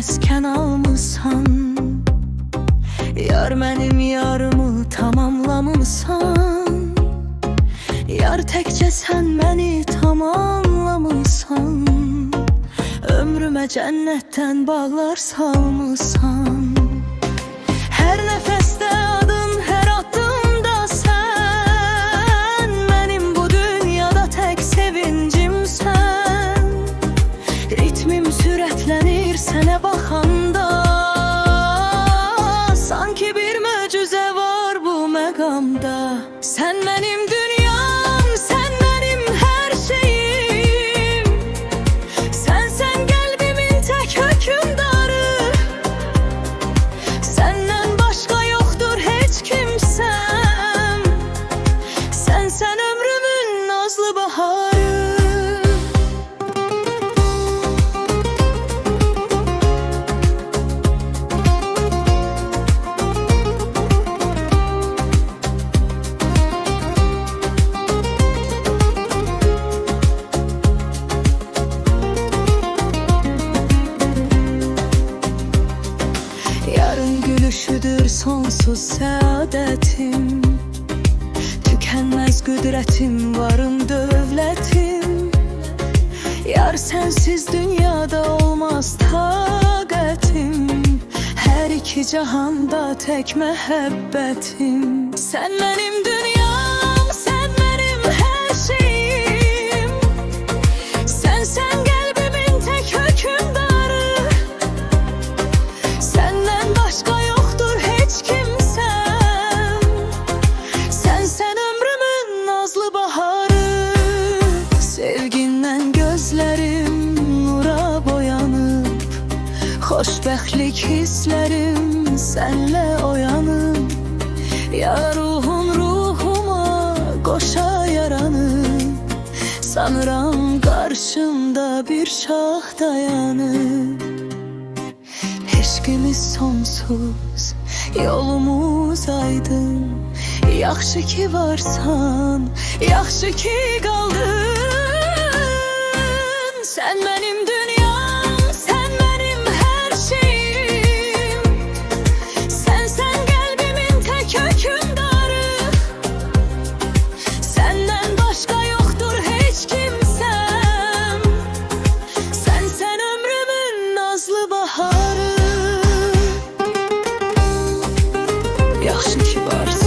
məskən almısan. Yar mənim yarımı tamamlamısan. Yar təkcə sən məni tamamlamısan. Ömrümə cənnətdən bağlar salmısan. Hər nəfəsdə adın, hər addımda sən. Mənim bu dünyada tək sevincimsən. Ritmim sürətlənir sənə baxanda. Sanki bir möcüzə var bu məqamda. Sən mənim dünyam, sən mənim hər şeyim. Sənsən qəlbimin tək hökümdarı. Səndən başqa yoxdur heç kimsəm. Sənsən ömrümün nazlı baharı. Yarın gülüşüdür sonsuz səadətim. Tükənməz qüdrətim, varım dövlətim. Yar sənsiz dünyada olmaz taqətim. Hər iki cahanda tək məhəbbətim. Sən mənim dünyam, sən mənim hər şeyim. Sənsən qəlbimin tək hökümdarı. Səndən başqa yoxdur heç kimsəm. Sənsən ömrümün nazlı baharı. Sevgindən gözlərim nura boyanıb. Xoşbəxtlik hisslərim sənlə oyanıb. Ya ruhun ruhuma qoşa yaranıb. Sanıram qarşımda bir şah dayanıb. Eşqimiz sonsuz, yolumuz aydın. Yaxşı ki varsan, yaxşı ki qaldın. Sən mənim dünyam, sən mənim hər şeyim. Sənsən qəlbimin tək hökümdarı. Səndən başqa yoxdur heç kimsəm. Sənsən ömrümün nazlı baharı. Yaxşı ki varsan.